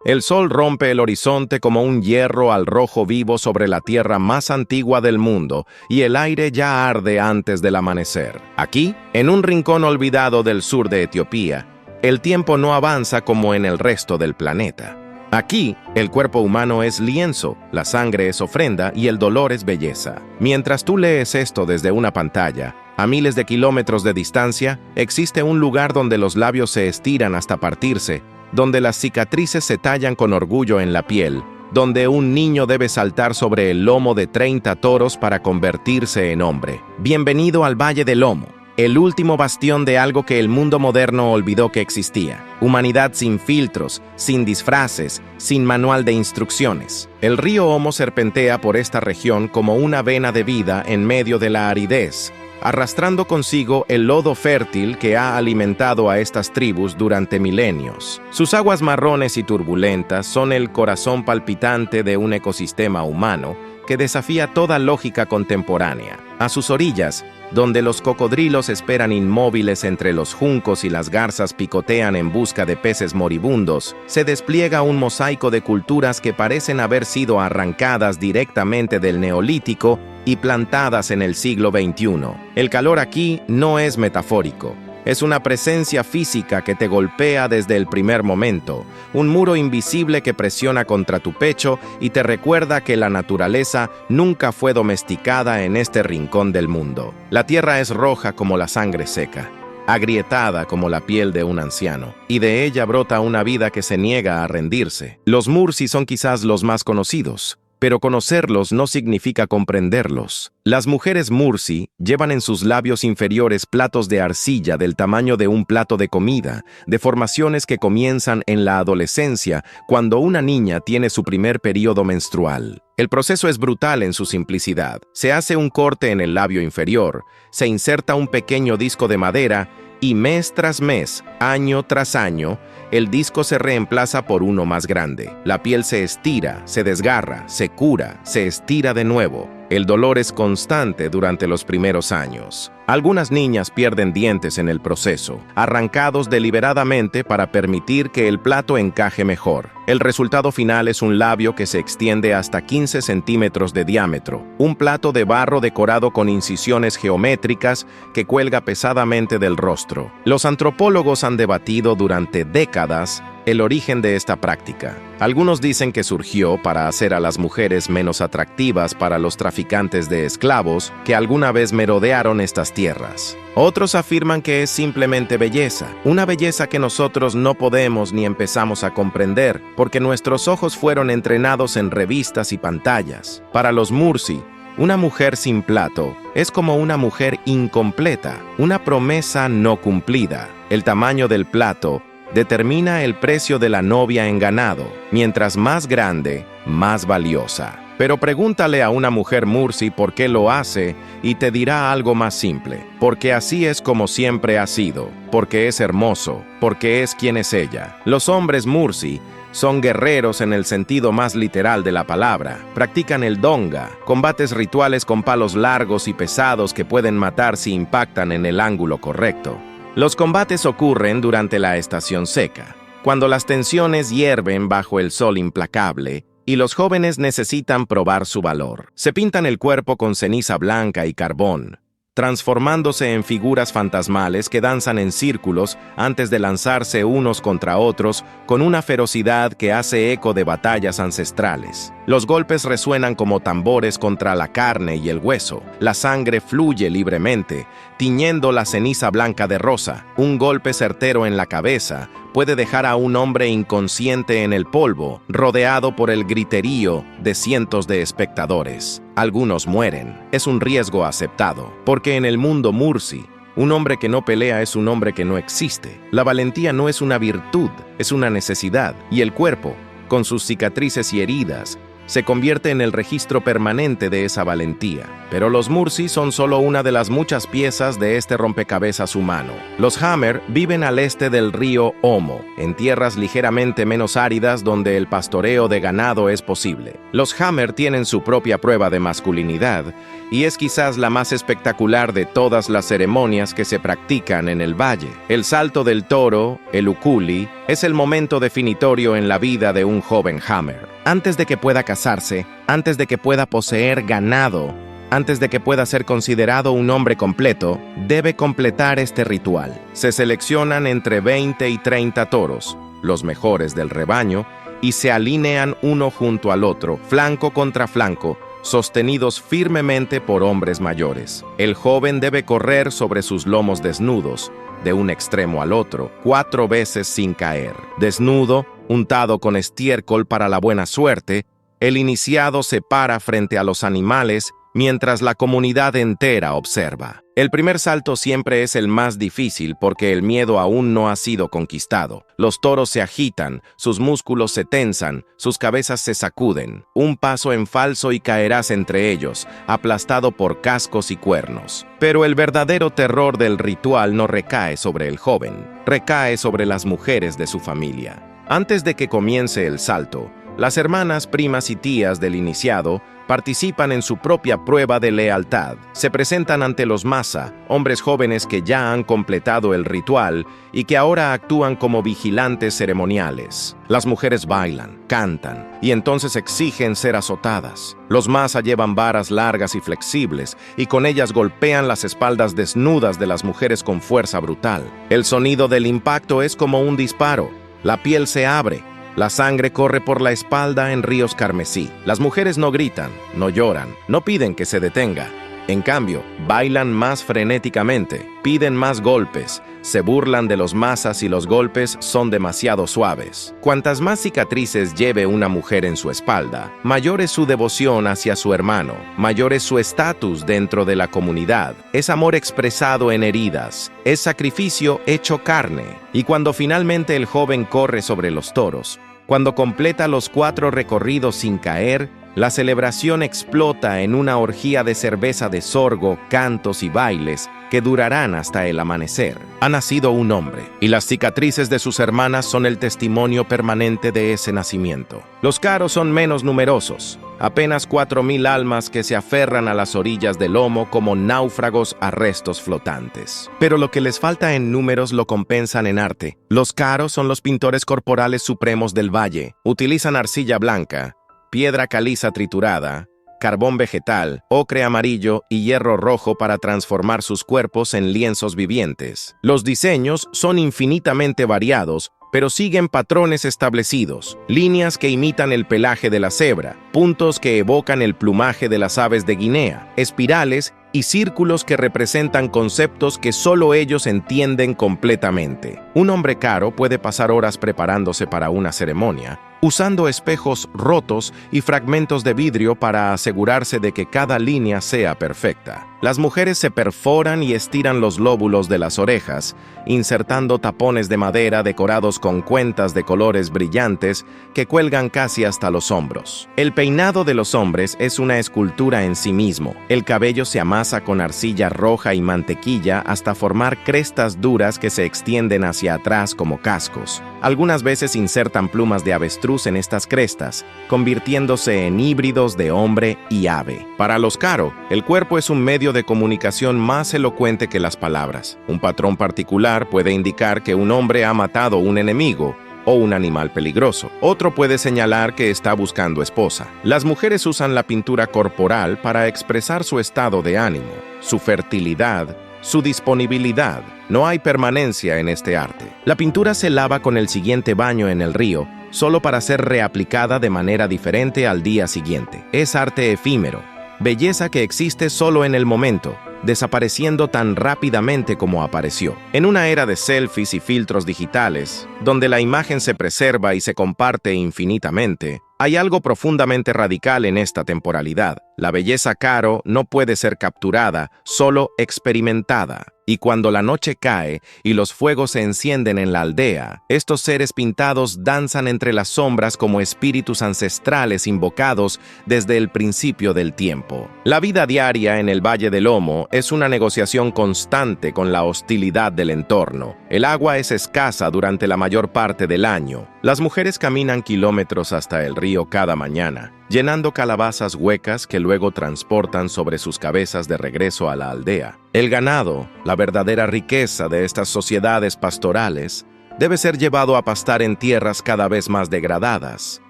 El sol rompe el horizonte como un hierro al rojo vivo sobre la tierra más antigua del mundo, y el aire ya arde antes del amanecer. Aquí, en un rincón olvidado del sur de Etiopía, el tiempo no avanza como en el resto del planeta. Aquí, el cuerpo humano es lienzo, la sangre es ofrenda y el dolor es belleza. Mientras tú lees esto desde una pantalla, a miles de kilómetros de distancia, existe un lugar donde los labios se estiran hasta partirse, donde las cicatrices se tallan con orgullo en la piel, donde un niño debe saltar sobre el lomo de 30 toros para convertirse en hombre. Bienvenido al Valle del Lomo, el último bastión de algo que el mundo moderno olvidó que existía. Humanidad sin filtros, sin disfraces, sin manual de instrucciones. El río Omo serpentea por esta región como una vena de vida en medio de la aridez, arrastrando consigo el lodo fértil que ha alimentado a estas tribus durante milenios. Sus aguas marrones y turbulentas son el corazón palpitante de un ecosistema humano que desafía toda lógica contemporánea. A sus orillas, donde los cocodrilos esperan inmóviles entre los juncos y las garzas picotean en busca de peces moribundos, se despliega un mosaico de culturas que parecen haber sido arrancadas directamente del Neolítico y plantadas en el siglo XXI. El calor aquí no es metafórico. Es una presencia física que te golpea desde el primer momento, un muro invisible que presiona contra tu pecho y te recuerda que la naturaleza nunca fue domesticada en este rincón del mundo. La tierra es roja como la sangre seca, agrietada como la piel de un anciano, y de ella brota una vida que se niega a rendirse. Los Mursi son quizás los más conocidos, pero conocerlos no significa comprenderlos. Las mujeres Mursi llevan en sus labios inferiores platos de arcilla del tamaño de un plato de comida, deformaciones que comienzan en la adolescencia cuando una niña tiene su primer periodo menstrual. El proceso es brutal en su simplicidad. Se hace un corte en el labio inferior, se inserta un pequeño disco de madera y mes tras mes, año tras año, el disco se reemplaza por uno más grande. La piel se estira, se desgarra, se cura, se estira de nuevo. El dolor es constante durante los primeros años. Algunas niñas pierden dientes en el proceso, arrancados deliberadamente para permitir que el plato encaje mejor. El resultado final es un labio que se extiende hasta 15 centímetros de diámetro, un plato de barro decorado con incisiones geométricas que cuelga pesadamente del rostro. Los antropólogos han debatido durante décadas el origen de esta práctica. Algunos dicen que surgió para hacer a las mujeres menos atractivas para los traficantes de esclavos que alguna vez merodearon estas tierras. Otros afirman que es simplemente belleza, una belleza que nosotros no podemos ni empezamos a comprender porque nuestros ojos fueron entrenados en revistas y pantallas. Para los Mursi, una mujer sin plato es como una mujer incompleta, una promesa no cumplida. El tamaño del plato determina el precio de la novia en ganado. Mientras más grande, más valiosa. Pero pregúntale a una mujer Mursi por qué lo hace y te dirá algo más simple. Porque así es como siempre ha sido. Porque es hermoso. Porque es quien es ella. Los hombres Mursi son guerreros en el sentido más literal de la palabra. Practican el donga, combates rituales con palos largos y pesados que pueden matar si impactan en el ángulo correcto. Los combates ocurren durante la estación seca, cuando las tensiones hierven bajo el sol implacable y los jóvenes necesitan probar su valor. Se pintan el cuerpo con ceniza blanca y carbón, transformándose en figuras fantasmales que danzan en círculos antes de lanzarse unos contra otros con una ferocidad que hace eco de batallas ancestrales. Los golpes resuenan como tambores contra la carne y el hueso. La sangre fluye libremente, tiñendo la ceniza blanca de rosa. Un golpe certero en la cabeza puede dejar a un hombre inconsciente en el polvo, rodeado por el griterío de cientos de espectadores. Algunos mueren. Es un riesgo aceptado, porque en el mundo Mursi, un hombre que no pelea es un hombre que no existe. La valentía no es una virtud, es una necesidad, y el cuerpo, con sus cicatrices y heridas, se convierte en el registro permanente de esa valentía. Pero los Mursi son solo una de las muchas piezas de este rompecabezas humano. Los Hammer viven al este del río Omo, en tierras ligeramente menos áridas donde el pastoreo de ganado es posible. Los Hammer tienen su propia prueba de masculinidad, y es quizás la más espectacular de todas las ceremonias que se practican en el valle. El salto del toro, el ukuli, es el momento definitorio en la vida de un joven Hammer. Antes de que pueda casarse, antes de que pueda poseer ganado, antes de que pueda ser considerado un hombre completo, debe completar este ritual. Se seleccionan entre 20 y 30 toros, los mejores del rebaño, y se alinean uno junto al otro, flanco contra flanco, sostenidos firmemente por hombres mayores. El joven debe correr sobre sus lomos desnudos, de un extremo al otro, 4 veces sin caer. Desnudo, untado con estiércol para la buena suerte, el iniciado se para frente a los animales mientras la comunidad entera observa. El primer salto siempre es el más difícil porque el miedo aún no ha sido conquistado. Los toros se agitan, sus músculos se tensan, sus cabezas se sacuden. Un paso en falso y caerás entre ellos, aplastado por cascos y cuernos. Pero el verdadero terror del ritual no recae sobre el joven, recae sobre las mujeres de su familia. Antes de que comience el salto, las hermanas, primas y tías del iniciado participan en su propia prueba de lealtad. Se presentan ante los Masa, hombres jóvenes que ya han completado el ritual y que ahora actúan como vigilantes ceremoniales. Las mujeres bailan, cantan y entonces exigen ser azotadas. Los Masa llevan varas largas y flexibles y con ellas golpean las espaldas desnudas de las mujeres con fuerza brutal. El sonido del impacto es como un disparo. La piel se abre. La sangre corre por la espalda en ríos carmesí. Las mujeres no gritan, no lloran, no piden que se detenga. En cambio, bailan más frenéticamente, piden más golpes, se burlan de los Masas y los golpes son demasiado suaves. Cuantas más cicatrices lleve una mujer en su espalda, mayor es su devoción hacia su hermano, mayor es su estatus dentro de la comunidad. Es amor expresado en heridas, es sacrificio hecho carne. Y cuando finalmente el joven corre sobre los toros, cuando completa los 4 recorridos sin caer, la celebración explota en una orgía de cerveza de sorgo, cantos y bailes que durarán hasta el amanecer. Ha nacido un hombre, y las cicatrices de sus hermanas son el testimonio permanente de ese nacimiento. Los Caros son menos numerosos, apenas 4,000 almas que se aferran a las orillas del Omo como náufragos a restos flotantes. Pero lo que les falta en números lo compensan en arte. Los Caros son los pintores corporales supremos del valle. Utilizan arcilla blanca, piedra caliza triturada, carbón vegetal, ocre amarillo y hierro rojo para transformar sus cuerpos en lienzos vivientes. Los diseños son infinitamente variados, pero siguen patrones establecidos, líneas que imitan el pelaje de la cebra, puntos que evocan el plumaje de las aves de Guinea, espirales y círculos que representan conceptos que solo ellos entienden completamente. Un hombre caro puede pasar horas preparándose para una ceremonia, usando espejos rotos y fragmentos de vidrio para asegurarse de que cada línea sea perfecta. Las mujeres se perforan y estiran los lóbulos de las orejas, insertando tapones de madera decorados con cuentas de colores brillantes que cuelgan casi hasta los hombros. El peinado de los hombres es una escultura en sí mismo. El cabello se amasa con arcilla roja y mantequilla hasta formar crestas duras que se extienden hacia atrás como cascos. Algunas veces insertan plumas de avestruz en estas crestas, convirtiéndose en híbridos de hombre y ave. Para los Caro, el cuerpo es un medio de comunicación más elocuente que las palabras. Un patrón particular puede indicar que un hombre ha matado un enemigo o un animal peligroso. Otro puede señalar que está buscando esposa. Las mujeres usan la pintura corporal para expresar su estado de ánimo, su fertilidad, su disponibilidad. No hay permanencia en este arte. La pintura se lava con el siguiente baño en el río, solo para ser reaplicada de manera diferente al día siguiente. Es arte efímero, belleza que existe solo en el momento, desapareciendo tan rápidamente como apareció. En una era de selfies y filtros digitales, donde la imagen se preserva y se comparte infinitamente, hay algo profundamente radical en esta temporalidad. La belleza caro no puede ser capturada, solo experimentada. Y cuando la noche cae y los fuegos se encienden en la aldea, estos seres pintados danzan entre las sombras como espíritus ancestrales invocados desde el principio del tiempo. La vida diaria en el Valle del Omo es una negociación constante con la hostilidad del entorno. El agua es escasa durante la mayor parte del año. Las mujeres caminan kilómetros hasta el río cada mañana, llenando calabazas huecas que luego transportan sobre sus cabezas de regreso a la aldea. El ganado, la verdadera riqueza de estas sociedades pastorales, debe ser llevado a pastar en tierras cada vez más degradadas.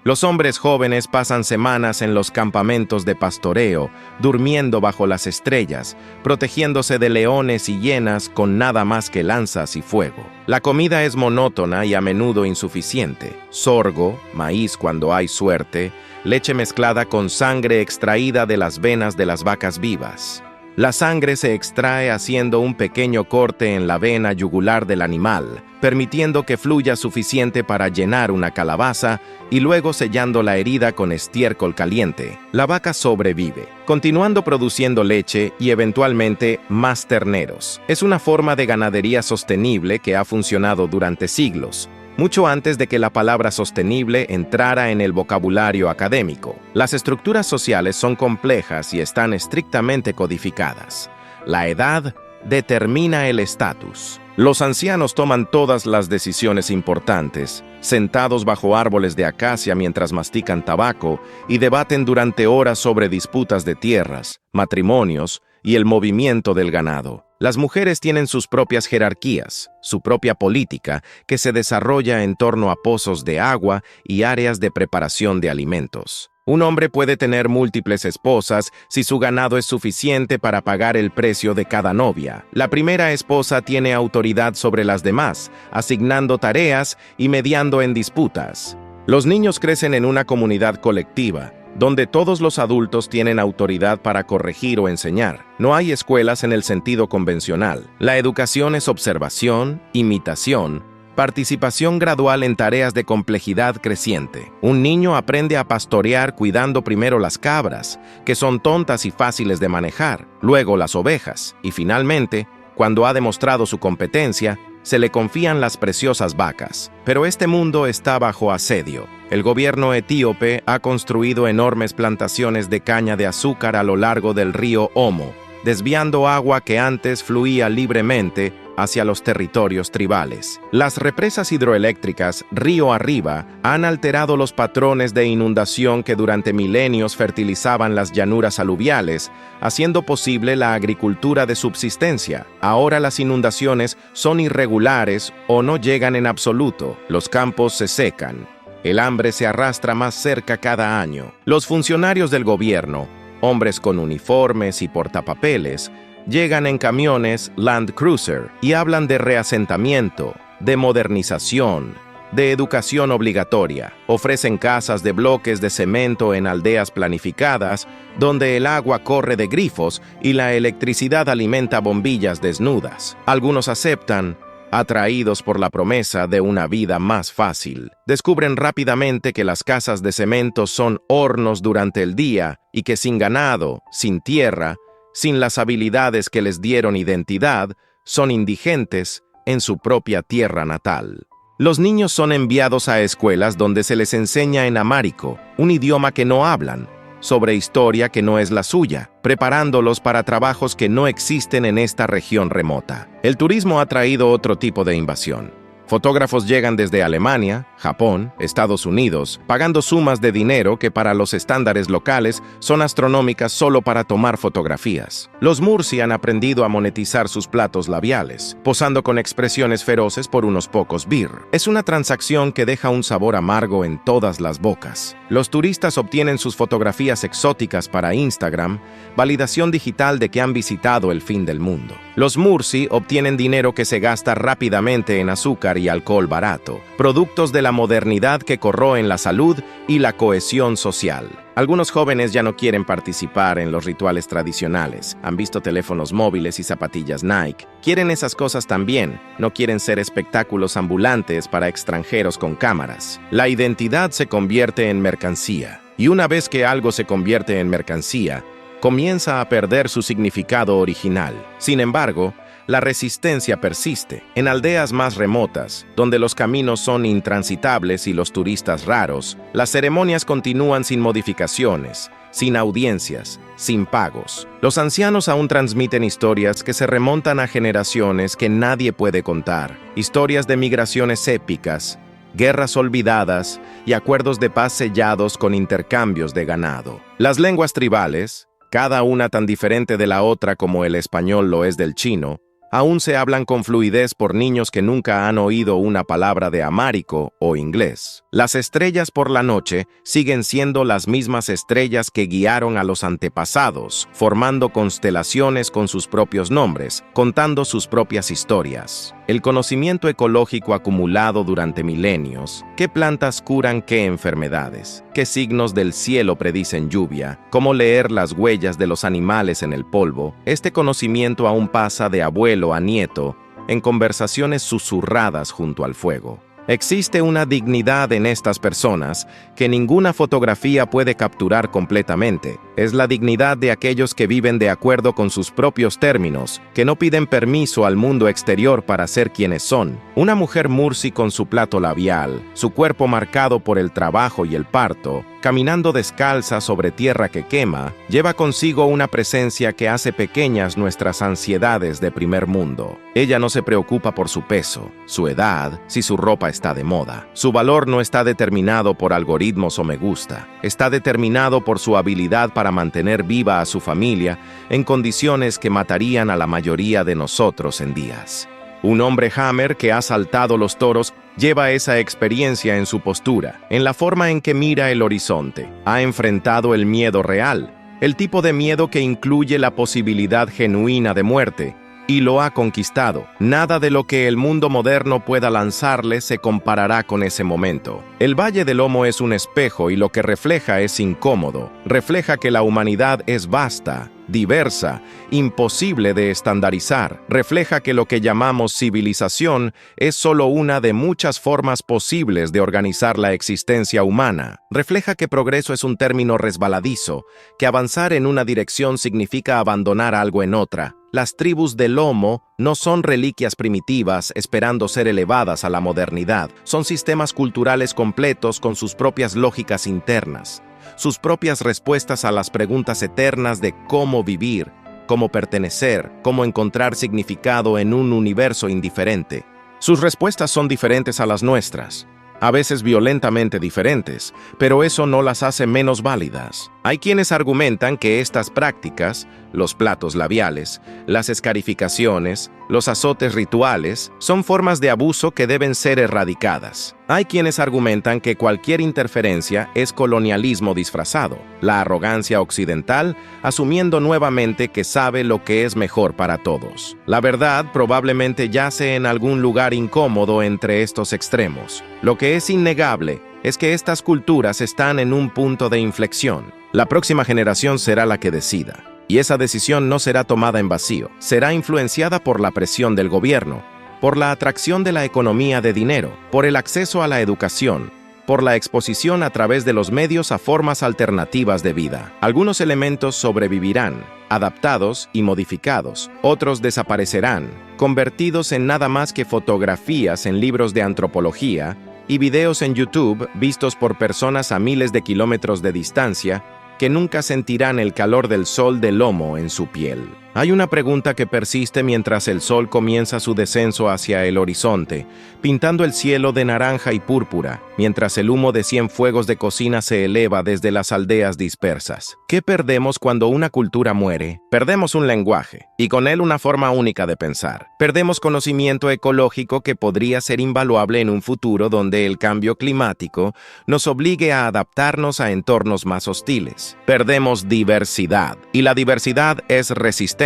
Los hombres jóvenes pasan semanas en los campamentos de pastoreo, durmiendo bajo las estrellas, protegiéndose de leones y hienas con nada más que lanzas y fuego. La comida es monótona y a menudo insuficiente. Sorgo, maíz cuando hay suerte, leche mezclada con sangre extraída de las venas de las vacas vivas. La sangre se extrae haciendo un pequeño corte en la vena yugular del animal, permitiendo que fluya suficiente para llenar una calabaza y luego sellando la herida con estiércol caliente. La vaca sobrevive, continuando produciendo leche y eventualmente más terneros. Es una forma de ganadería sostenible que ha funcionado durante siglos, mucho antes de que la palabra sostenible entrara en el vocabulario académico. Las estructuras sociales son complejas y están estrictamente codificadas. La edad determina el estatus. Los ancianos toman todas las decisiones importantes, sentados bajo árboles de acacia mientras mastican tabaco y debaten durante horas sobre disputas de tierras, matrimonios y el movimiento del ganado. Las mujeres tienen sus propias jerarquías, su propia política, que se desarrolla en torno a pozos de agua y áreas de preparación de alimentos. Un hombre puede tener múltiples esposas si su ganado es suficiente para pagar el precio de cada novia. La primera esposa tiene autoridad sobre las demás, asignando tareas y mediando en disputas. Los niños crecen en una comunidad colectiva, donde todos los adultos tienen autoridad para corregir o enseñar. No hay escuelas en el sentido convencional. La educación es observación, imitación, participación gradual en tareas de complejidad creciente. Un niño aprende a pastorear cuidando primero las cabras, que son tontas y fáciles de manejar, luego las ovejas, y finalmente, cuando ha demostrado su competencia, se le confían las preciosas vacas. Pero este mundo está bajo asedio. El gobierno etíope ha construido enormes plantaciones de caña de azúcar a lo largo del río Omo, desviando agua que antes fluía libremente hacia los territorios tribales. Las represas hidroeléctricas río arriba han alterado los patrones de inundación que durante milenios fertilizaban las llanuras aluviales, haciendo posible la agricultura de subsistencia. Ahora las inundaciones son irregulares o no llegan en absoluto. Los campos se secan. El hambre se arrastra más cerca cada año. Los funcionarios del gobierno, hombres con uniformes y portapapeles, llegan en camiones Land Cruiser y hablan de reasentamiento, de modernización, de educación obligatoria. Ofrecen casas de bloques de cemento en aldeas planificadas, donde el agua corre de grifos y la electricidad alimenta bombillas desnudas. Algunos aceptan, atraídos por la promesa de una vida más fácil. Descubren rápidamente que las casas de cemento son hornos durante el día y que sin ganado, sin tierra, sin las habilidades que les dieron identidad, son indigentes en su propia tierra natal. Los niños son enviados a escuelas donde se les enseña en amárico, un idioma que no hablan, sobre historia que no es la suya, preparándolos para trabajos que no existen en esta región remota. El turismo ha traído otro tipo de invasión. Fotógrafos llegan desde Alemania, Japón, Estados Unidos, pagando sumas de dinero que para los estándares locales son astronómicas solo para tomar fotografías. Los Mursi han aprendido a monetizar sus platos labiales, posando con expresiones feroces por unos pocos birr. Es una transacción que deja un sabor amargo en todas las bocas. Los turistas obtienen sus fotografías exóticas para Instagram, validación digital de que han visitado el fin del mundo. Los Mursi obtienen dinero que se gasta rápidamente en azúcar y alcohol barato, productos de la modernidad que corroen la salud y la cohesión social. Algunos jóvenes ya no quieren participar en los rituales tradicionales, han visto teléfonos móviles y zapatillas Nike. Quieren esas cosas también, no quieren ser espectáculos ambulantes para extranjeros con cámaras. La identidad se convierte en mercancía, y una vez que algo se convierte en mercancía, comienza a perder su significado original. Sin embargo, la resistencia persiste. En aldeas más remotas, donde los caminos son intransitables y los turistas raros, las ceremonias continúan sin modificaciones, sin audiencias, sin pagos. Los ancianos aún transmiten historias que se remontan a generaciones que nadie puede contar. Historias de migraciones épicas, guerras olvidadas y acuerdos de paz sellados con intercambios de ganado. Las lenguas tribales, cada una tan diferente de la otra como el español lo es del chino, aún se hablan con fluidez por niños que nunca han oído una palabra de amárico o inglés. Las estrellas por la noche siguen siendo las mismas estrellas que guiaron a los antepasados, formando constelaciones con sus propios nombres, contando sus propias historias. El conocimiento ecológico acumulado durante milenios, qué plantas curan qué enfermedades, qué signos del cielo predicen lluvia, cómo leer las huellas de los animales en el polvo, este conocimiento aún pasa de abuelo a nieto en conversaciones susurradas junto al fuego. Existe una dignidad en estas personas que ninguna fotografía puede capturar completamente. Es la dignidad de aquellos que viven de acuerdo con sus propios términos, que no piden permiso al mundo exterior para ser quienes son. Una mujer mursi con su plato labial, su cuerpo marcado por el trabajo y el parto, caminando descalza sobre tierra que quema, lleva consigo una presencia que hace pequeñas nuestras ansiedades de primer mundo. Ella no se preocupa por su peso, su edad, si su ropa está de moda. Su valor no está determinado por algoritmos o me gusta. Está determinado por su habilidad para mantener viva a su familia en condiciones que matarían a la mayoría de nosotros en días. Un hombre Hammer que ha saltado los toros lleva esa experiencia en su postura, en la forma en que mira el horizonte. Ha enfrentado el miedo real, el tipo de miedo que incluye la posibilidad genuina de muerte, y lo ha conquistado. Nada de lo que el mundo moderno pueda lanzarle se comparará con ese momento. El Valle del Lomo es un espejo y lo que refleja es incómodo. Refleja que la humanidad es vasta, diversa, imposible de estandarizar. Refleja que lo que llamamos civilización es solo una de muchas formas posibles de organizar la existencia humana. Refleja que progreso es un término resbaladizo, que avanzar en una dirección significa abandonar algo en otra. Las tribus del lomo no son reliquias primitivas esperando ser elevadas a la modernidad. Son sistemas culturales completos con sus propias lógicas internas, sus propias respuestas a las preguntas eternas de cómo vivir, cómo pertenecer, cómo encontrar significado en un universo indiferente. Sus respuestas son diferentes a las nuestras, a veces violentamente diferentes, pero eso no las hace menos válidas. Hay quienes argumentan que estas prácticas, los platos labiales, las escarificaciones, los azotes rituales, son formas de abuso que deben ser erradicadas. Hay quienes argumentan que cualquier interferencia es colonialismo disfrazado, la arrogancia occidental asumiendo nuevamente que sabe lo que es mejor para todos. La verdad probablemente yace en algún lugar incómodo entre estos extremos. Lo que es innegable es que estas culturas están en un punto de inflexión. La próxima generación será la que decida, y esa decisión no será tomada en vacío. Será influenciada por la presión del gobierno, por la atracción de la economía de dinero, por el acceso a la educación, por la exposición a través de los medios a formas alternativas de vida. Algunos elementos sobrevivirán, adaptados y modificados. Otros desaparecerán, convertidos en nada más que fotografías en libros de antropología y videos en YouTube vistos por personas a miles de kilómetros de distancia que nunca sentirán el calor del sol del lomo en su piel. Hay una pregunta que persiste mientras el sol comienza su descenso hacia el horizonte, pintando el cielo de naranja y púrpura, mientras el humo de 100 fuegos de cocina se eleva desde las aldeas dispersas. ¿Qué perdemos cuando una cultura muere? Perdemos un lenguaje, y con él una forma única de pensar. Perdemos conocimiento ecológico que podría ser invaluable en un futuro donde el cambio climático nos obligue a adaptarnos a entornos más hostiles. Perdemos diversidad, y la diversidad es resistencia.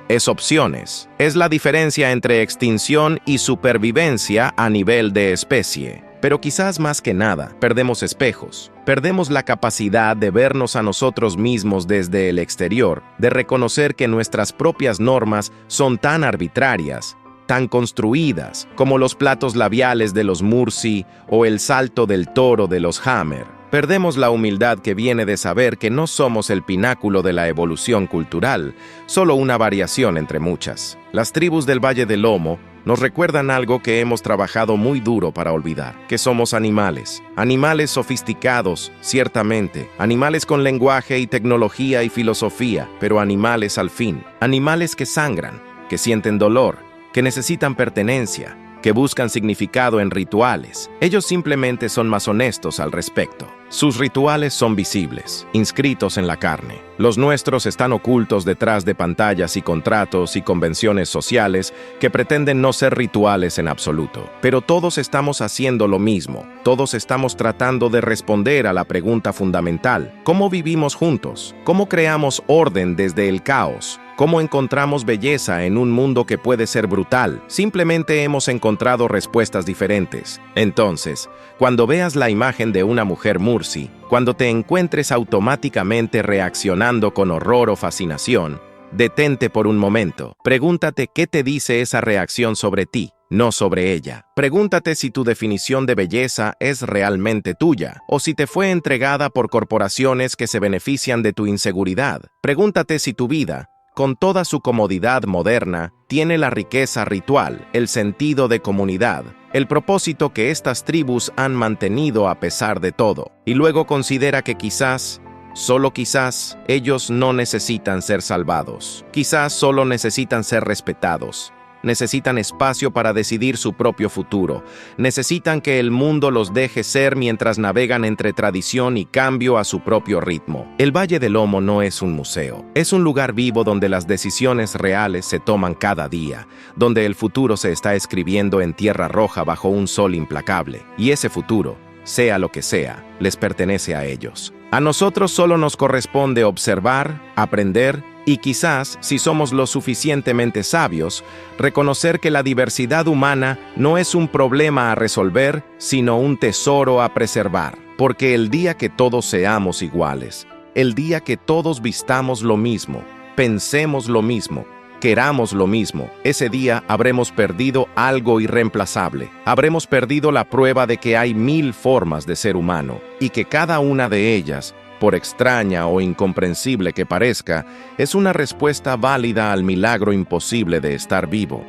Es opciones. Es la diferencia entre extinción y supervivencia a nivel de especie. Pero quizás más que nada, perdemos espejos. Perdemos la capacidad de vernos a nosotros mismos desde el exterior, de reconocer que nuestras propias normas son tan arbitrarias, tan construidas, como los platos labiales de los Mursi o el salto del toro de los Hammer. Perdemos la humildad que viene de saber que no somos el pináculo de la evolución cultural, solo una variación entre muchas. Las tribus del Valle del Lomo nos recuerdan algo que hemos trabajado muy duro para olvidar, que somos animales. Animales sofisticados, ciertamente, animales con lenguaje y tecnología y filosofía, pero animales al fin. Animales que sangran, que sienten dolor, que necesitan pertenencia, que buscan significado en rituales. Ellos simplemente son más honestos al respecto. Sus rituales son visibles, inscritos en la carne. Los nuestros están ocultos detrás de pantallas y contratos y convenciones sociales que pretenden no ser rituales en absoluto. Pero todos estamos haciendo lo mismo. Todos estamos tratando de responder a la pregunta fundamental: ¿cómo vivimos juntos? ¿Cómo creamos orden desde el caos? ¿Cómo encontramos belleza en un mundo que puede ser brutal? Simplemente hemos encontrado respuestas diferentes. Entonces, cuando veas la imagen de una mujer Mursi, cuando te encuentres automáticamente reaccionando con horror o fascinación, detente por un momento. Pregúntate qué te dice esa reacción sobre ti, no sobre ella. Pregúntate si tu definición de belleza es realmente tuya, o si te fue entregada por corporaciones que se benefician de tu inseguridad. Pregúntate si tu vida, con toda su comodidad moderna, tiene la riqueza ritual, el sentido de comunidad, el propósito que estas tribus han mantenido a pesar de todo. Y luego considera que quizás, solo quizás, ellos no necesitan ser salvados. Quizás solo necesitan ser respetados. Necesitan espacio para decidir su propio futuro. Necesitan que el mundo los deje ser mientras navegan entre tradición y cambio a su propio ritmo. El Valle del Lomo no es un museo. Es un lugar vivo donde las decisiones reales se toman cada día, donde el futuro se está escribiendo en tierra roja bajo un sol implacable. Y ese futuro, sea lo que sea, les pertenece a ellos. A nosotros solo nos corresponde observar, aprender y quizás, si somos lo suficientemente sabios, reconocer que la diversidad humana no es un problema a resolver, sino un tesoro a preservar. Porque el día que todos seamos iguales, el día que todos vistamos lo mismo, pensemos lo mismo, queramos lo mismo, ese día habremos perdido algo irreemplazable. Habremos perdido la prueba de que hay 1000 formas de ser humano y que cada una de ellas, por extraña o incomprensible que parezca, es una respuesta válida al milagro imposible de estar vivo.